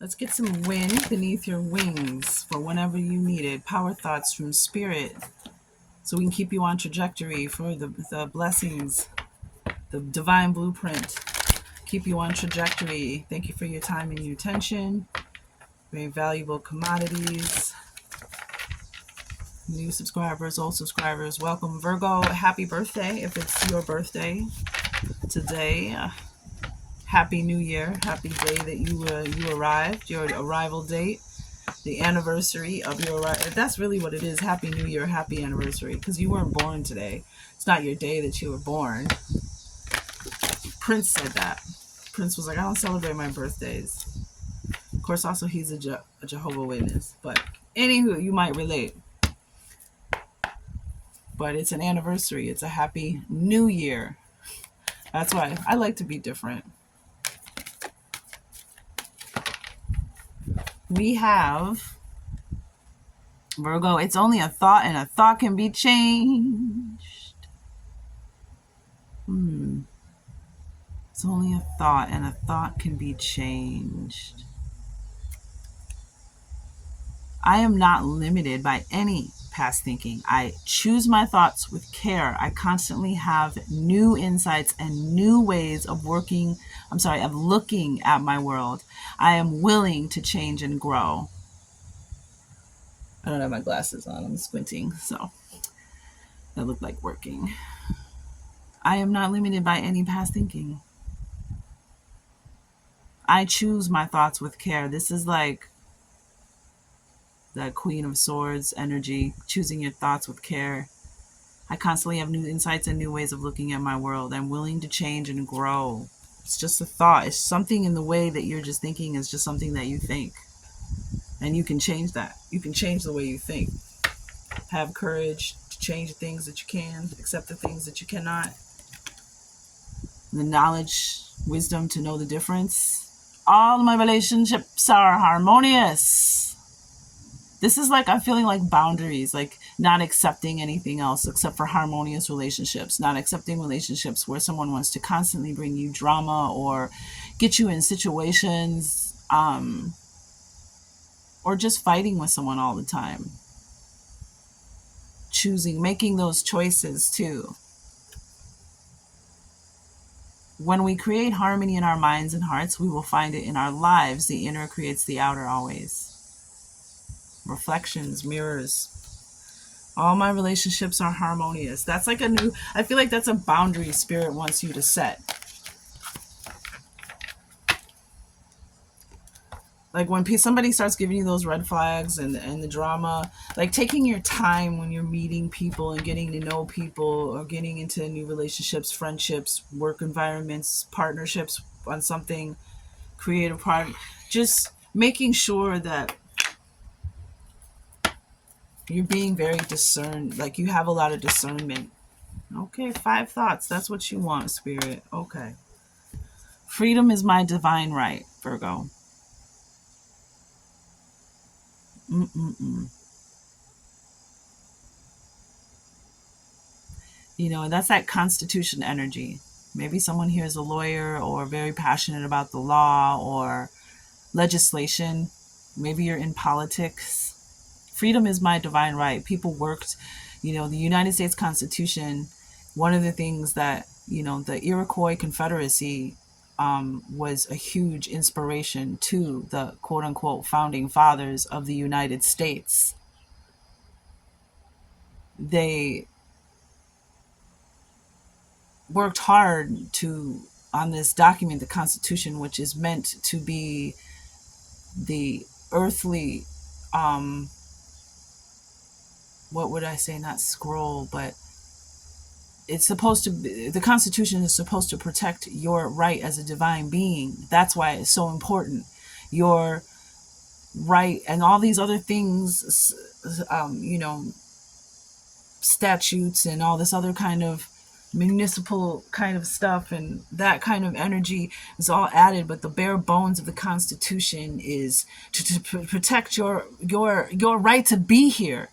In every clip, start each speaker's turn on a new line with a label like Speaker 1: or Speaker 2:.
Speaker 1: Let's get some wind beneath your wings for whenever you need it. Power thoughts from spirit, so we can keep you on trajectory for the blessings, the divine blueprint. Keep you on trajectory. Thank you for your time and your attention. Very valuable commodities. New subscribers, old subscribers, welcome. Virgo, happy birthday if it's your birthday today. Happy New Year. Happy day that you arrived, your arrival date, the anniversary of your arrival. That's really what it is. Happy New Year, happy anniversary, because you weren't born today. It's not your day that you were born. Prince said that. Prince was like, I don't celebrate my birthdays. Of course, also he's a Jehovah's Witness. But anywho, you might relate. But it's an anniversary. It's a happy New Year. That's why I like to be different. We have Virgo. It's only a thought, and a thought can be changed. It's only a thought, and a thought can be changed. I am not limited by any past thinking. I choose my thoughts with care. I constantly have new insights and new ways of looking at my world. I am willing to change and grow. I don't have my glasses on. I'm squinting, so that looked like working. I am not limited by any past thinking. I choose my thoughts with care. This is like the Queen of Swords energy, choosing your thoughts with care. I constantly have new insights and new ways of looking at my world. I'm willing to change and grow. It's just a thought. It's something in the way that you're just thinking is just something that you think. And you can change that. You can change the way you think. Have courage to change the things that you can, accept the things that you cannot. The knowledge, wisdom to know the difference. All my relationships are harmonious. This is like, I'm feeling like boundaries, like not accepting anything else except for harmonious relationships, not accepting relationships where someone wants to constantly bring you drama or get you in situations, or just fighting with someone all the time. Making those choices too. When we create harmony in our minds and hearts, we will find it in our lives. The inner creates the outer always. Reflections, mirrors. All my relationships are harmonious. That's like I feel like that's a boundary spirit wants you to set. Like when somebody starts giving you those red flags and the drama, like taking your time when you're meeting people and getting to know people or getting into new relationships, friendships, work environments, partnerships on something, creative part, just making sure that you're being very discerned, like you have a lot of discernment. Okay, 5 thoughts. That's what you want, spirit. Okay. Freedom is my divine right, Virgo. You know, and that's that Constitution energy. Maybe someone here is a lawyer or very passionate about the law or legislation. Maybe you're in politics. Freedom is my divine right. People worked, the United States Constitution, one of the things that, the Iroquois Confederacy was a huge inspiration to the quote unquote founding fathers of the United States. They worked hard on this document, the Constitution, which is meant to be the earthly, what would I say, not scroll, but it's supposed to be, the Constitution is supposed to protect your right as a divine being. That's why it's so important. Your right and all these other things, statutes and all this other kind of municipal kind of stuff and that kind of energy is all added, but the bare bones of the Constitution is to protect your right to be here,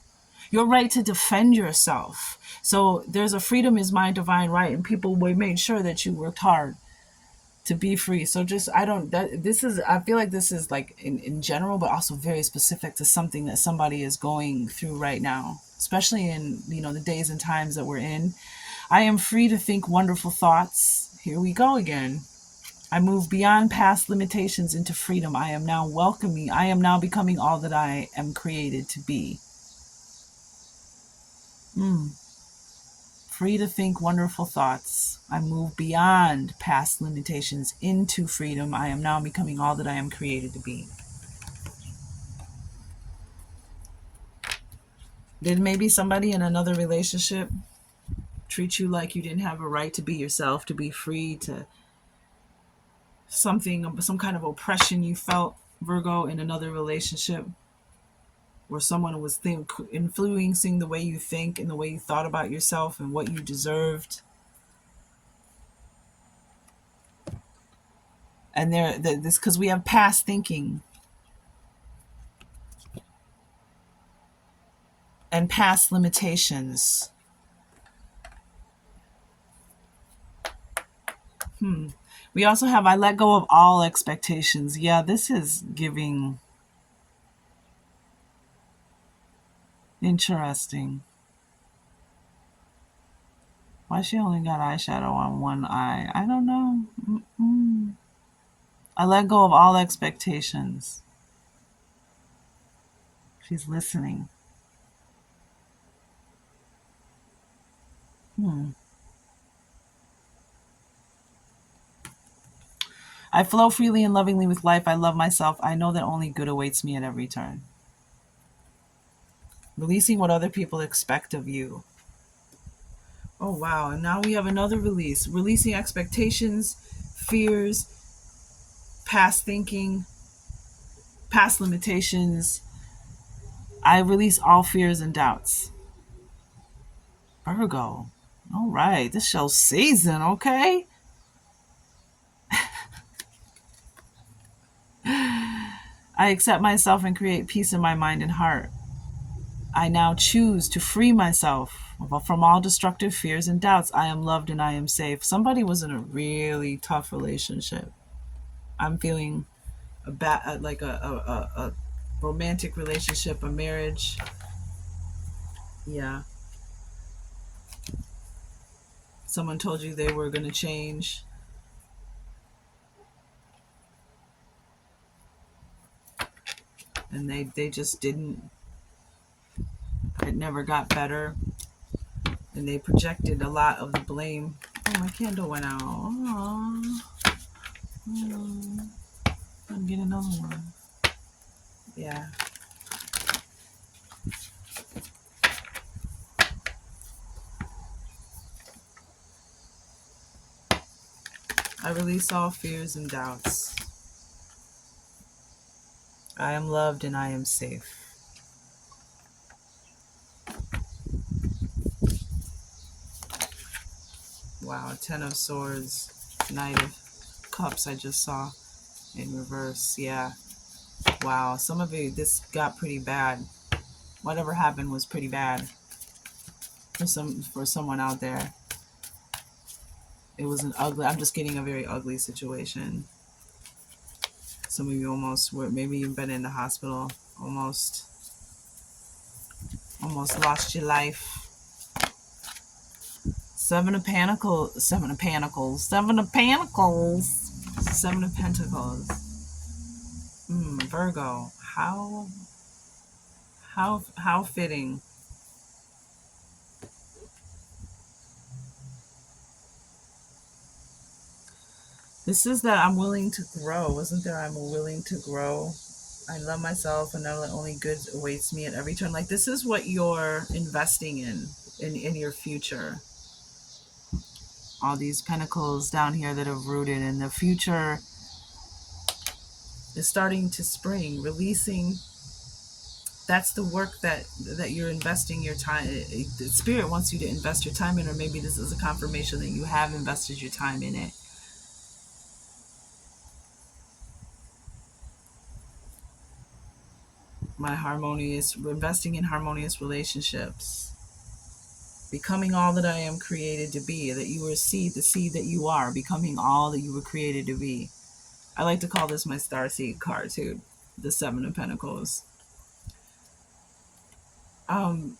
Speaker 1: your right to defend yourself. So there's a freedom is my divine right, and people made sure that you worked hard To be free. So just I don't that this is I feel like this is like in general, but also very specific to something that somebody is going through right now, especially in the days and times that we're in. I am free to think wonderful thoughts. Here we go again. I move beyond past limitations into freedom. I am now welcoming. I am now becoming all that I am created to be. Mm. Free to think wonderful thoughts. I move beyond past limitations into freedom. I am now becoming all that I am created to be. Did maybe somebody in another relationship treat you like you didn't have a right to be yourself, to be free, to some kind of oppression you felt, Virgo, in another relationship, where someone was influencing the way you think and the way you thought about yourself and what you deserved? And this because we have past thinking and past limitations. We also have I let go of all expectations. Yeah, this is giving interesting. Why she only got eyeshadow on one eye? I don't know. Mm-mm. I let go of all expectations. She's listening. Hmm. I flow freely and lovingly with life. I love myself. I know that only good awaits me at every turn. Releasing what other people expect of you. Oh, wow. And now we have another release. Releasing expectations, fears, past thinking, past limitations. I release all fears and doubts. Virgo. All right. This show's season, okay? I accept myself and create peace in my mind and heart. I now choose to free myself from all destructive fears and doubts. I am loved and I am safe. Somebody was in a really tough relationship. I'm feeling like a romantic relationship, a marriage. Yeah. Someone told you they were going to change and they just didn't. It never got better. And they projected a lot of the blame. Oh, my candle went out. Aww. I'm getting another one. Yeah. I release all fears and doubts. I am loved and I am safe. Wow, Ten of Swords, Knight of Cups I just saw in reverse. Yeah. Wow, some of you, this got pretty bad. Whatever happened was pretty bad for someone out there. It was an ugly, I'm just getting a very ugly situation. Some of you almost were, maybe you've been in the hospital, almost lost your life. Seven of Pentacles. Seven of Pentacles. Virgo. How fitting. This is that I'm willing to grow. Wasn't there? I'm willing to grow. I love myself and know that only good awaits me at every turn. Like, this is what you're investing in your future. All these pentacles down here that are rooted in the future is starting to spring, releasing. That's the work that you're investing your time. The spirit wants you to invest your time in, or maybe this is a confirmation that you have invested your time in it. Investing in harmonious relationships. becoming all that I am created to be, that you are seed, the seed that you are, becoming all that you were created to be. I like to call this my star seed card too, the Seven of Pentacles. Um,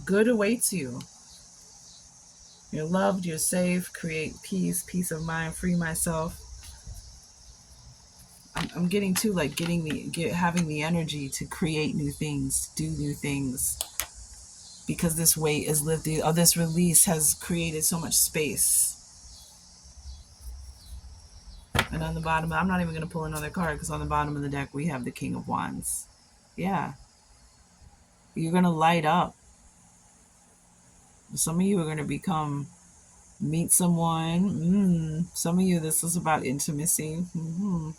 Speaker 1: Good awaits you. You're loved, you're safe, create peace, peace of mind, free myself. I'm getting to like having the energy to create new things, do new things, because this weight is lifted, or this release has created so much space. And on the bottom, I'm not even going to pull another card because on the bottom of the deck we have the King of Wands. Yeah, you're going to light up. Some of you are going to meet someone. Some of you, this is about intimacy. Come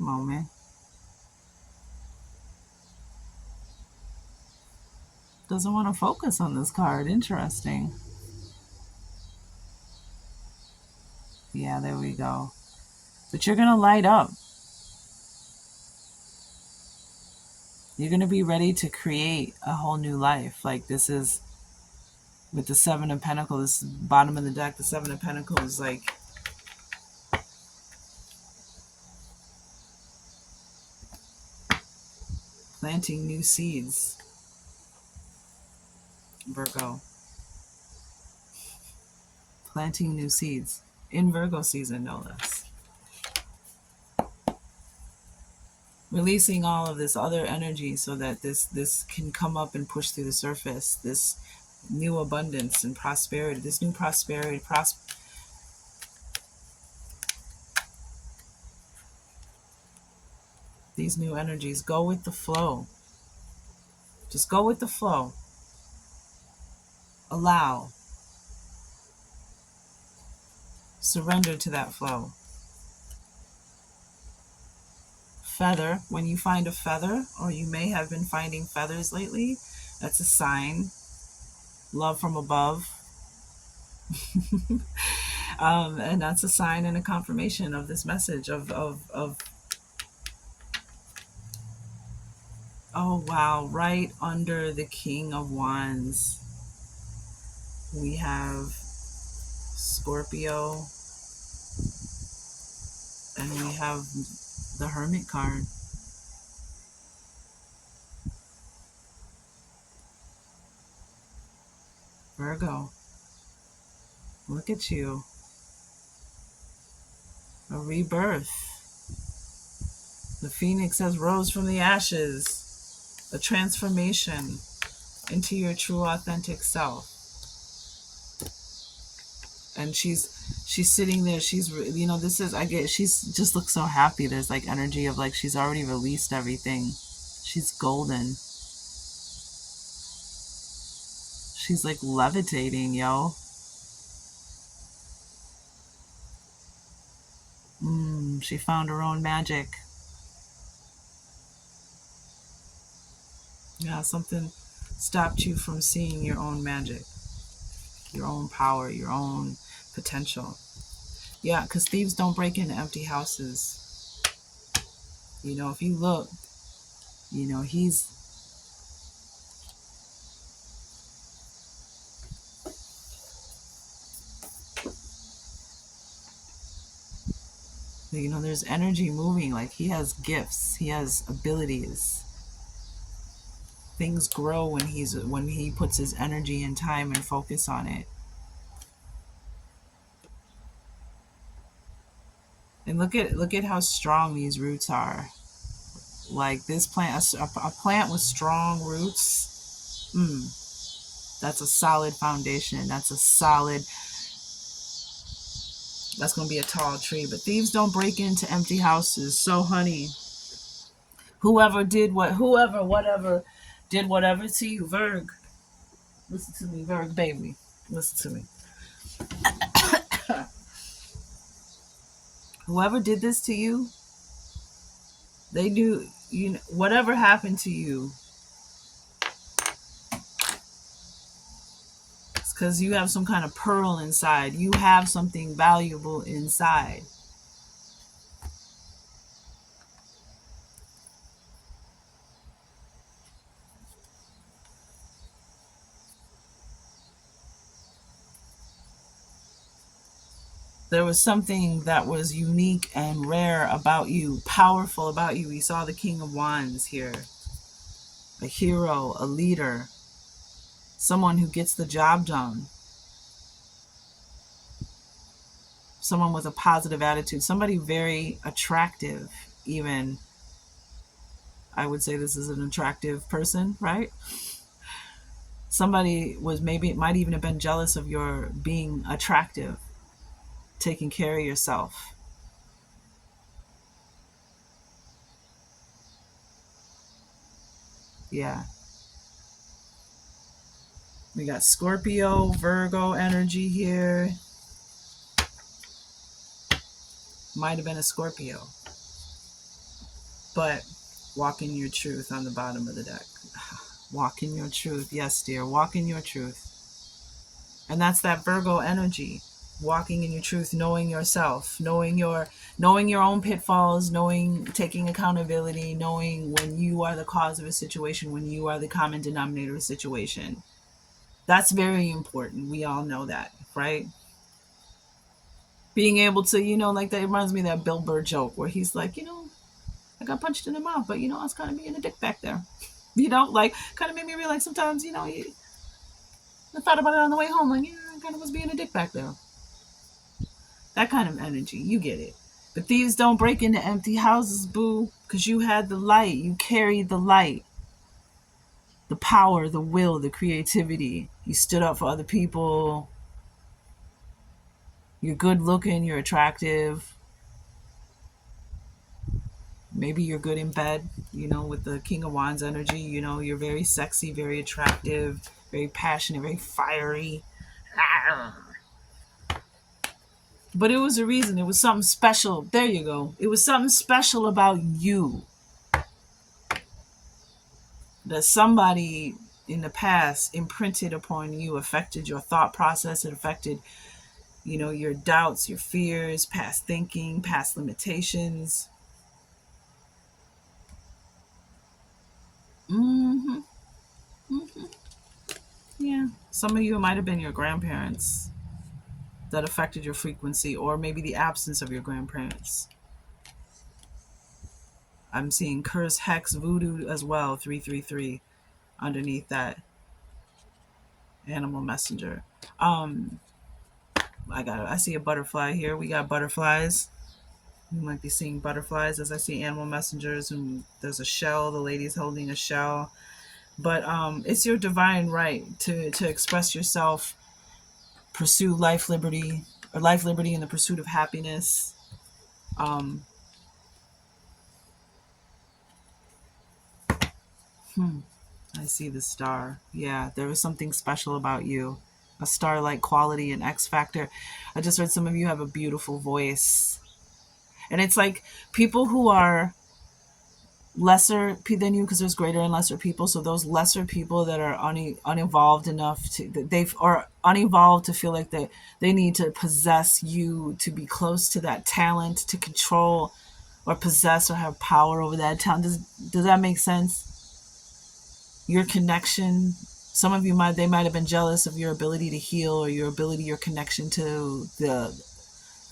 Speaker 1: on, man. Doesn't want to focus on this card. Interesting. Yeah, there we go. But you're going to light up. You're going to be ready to create a whole new life. Like this is with the Seven of Pentacles, this bottom of the deck, the Seven of Pentacles is like planting new seeds. Virgo. Planting new seeds. In Virgo season, no less. Releasing all of this other energy so that this can come up and push through the surface. This new abundance and prosperity. This new prosperity. These new energies. Go with the flow. Just go with the flow. Allow. Surrender to that flow. Feather. When you find a feather, or you may have been finding feathers lately, that's a sign. Love from above. And that's a sign and a confirmation of this message of oh wow, right under the King of Wands we have Scorpio, and we have the Hermit card. Virgo, look at you. A rebirth. The phoenix has rose from the ashes. A transformation into your true authentic self. And she's sitting there, this is, she's just looks so happy. There's like energy of like she's already released everything. She's golden. She's like levitating, yo. She found her own magic. Yeah, something stopped you from seeing your own magic, your own power, your own potential. Yeah, because thieves don't break into empty houses. If you look, he's, there's energy moving. Like he has gifts, he has abilities. Things grow when he puts his energy and time and focus on it. And look at how strong these roots are. Like this plant, a plant with strong roots. That's a solid foundation. That's going to be a tall tree. But thieves don't break into empty houses. So, honey, whoever did whatever to you, Virg. Listen to me, Virg, baby. Listen to me. Whoever did this to you, they knew, whatever happened to you, it's because you have some kind of pearl inside. You have something valuable inside. There was something that was unique and rare about you, powerful about you. We saw the King of Wands here, a hero, a leader, someone who gets the job done, someone with a positive attitude, somebody very attractive, even. I would say this is an attractive person, right? Somebody was maybe, might even have been jealous of your being attractive, taking care of yourself. Yeah. We got Scorpio, Virgo energy here. Might have been a Scorpio. But walk in your truth on the bottom of the deck. Walk in your truth. Yes, dear. Walk in your truth. And that's that Virgo energy. Walking in your truth, knowing yourself, knowing your own pitfalls, knowing, taking accountability, knowing when you are the cause of a situation, when you are the common denominator of a situation. That's very important. We all know that, right? Being able to, like that reminds me of that Bill Burr joke where he's like, I got punched in the mouth, but I was kind of being a dick back there. Like kind of made me realize sometimes, I thought about it on the way home, like, yeah, I kind of was being a dick back there. That kind of energy, you get it. But thieves don't break into empty houses, boo, because you had the light, you carried the light, the power, the will, the creativity. You stood up for other people. You're good looking, you're attractive. Maybe you're good in bed, with the King of Wands energy. You're very sexy, very attractive, very passionate, very fiery. But it was a reason. It was something special. There you go. It was something special about you that somebody in the past imprinted upon you, affected your thought process. It affected, your doubts, your fears, past thinking, past limitations. Mm-hmm. Mm-hmm. Yeah. Some of you, it might have been your grandparents that affected your frequency, or maybe the absence of your grandparents. I'm seeing curse, hex, voodoo as well, 333 underneath that animal messenger. Um, I see a butterfly here. We got butterflies. You might be seeing butterflies as I see animal messengers, and there's a shell. The lady's holding a shell. But it's your divine right to express yourself, pursue life, liberty, or life, liberty, in the pursuit of happiness. Um, hmm. I see the star. Yeah, there was something special about you. A star-like quality, an X factor. I just heard some of you have a beautiful voice. And it's like people who are lesser than you, because there's greater and lesser people. So those lesser people that are unevolved enough to, that they've, or unevolved to feel like they need to possess you to be close to that talent, to control or possess or have power over that talent. Does that make sense? Your connection. Some of you they might have been jealous of your ability to heal, or your ability, your connection to the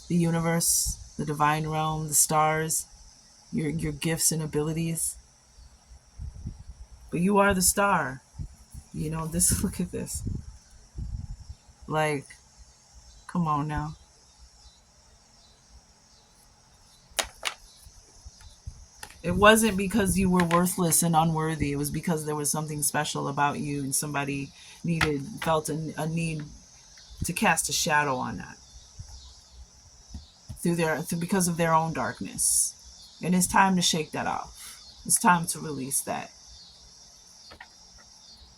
Speaker 1: universe, the divine realm, the stars, your gifts and abilities. But you are the star. This look at this. Like, come on now. It wasn't because you were worthless and unworthy. It was because there was something special about you, and somebody felt a need to cast a shadow on that because of their own darkness. And it's time to shake that off. It's time to release that.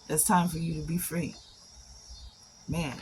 Speaker 1: It's time for you to be free. Man.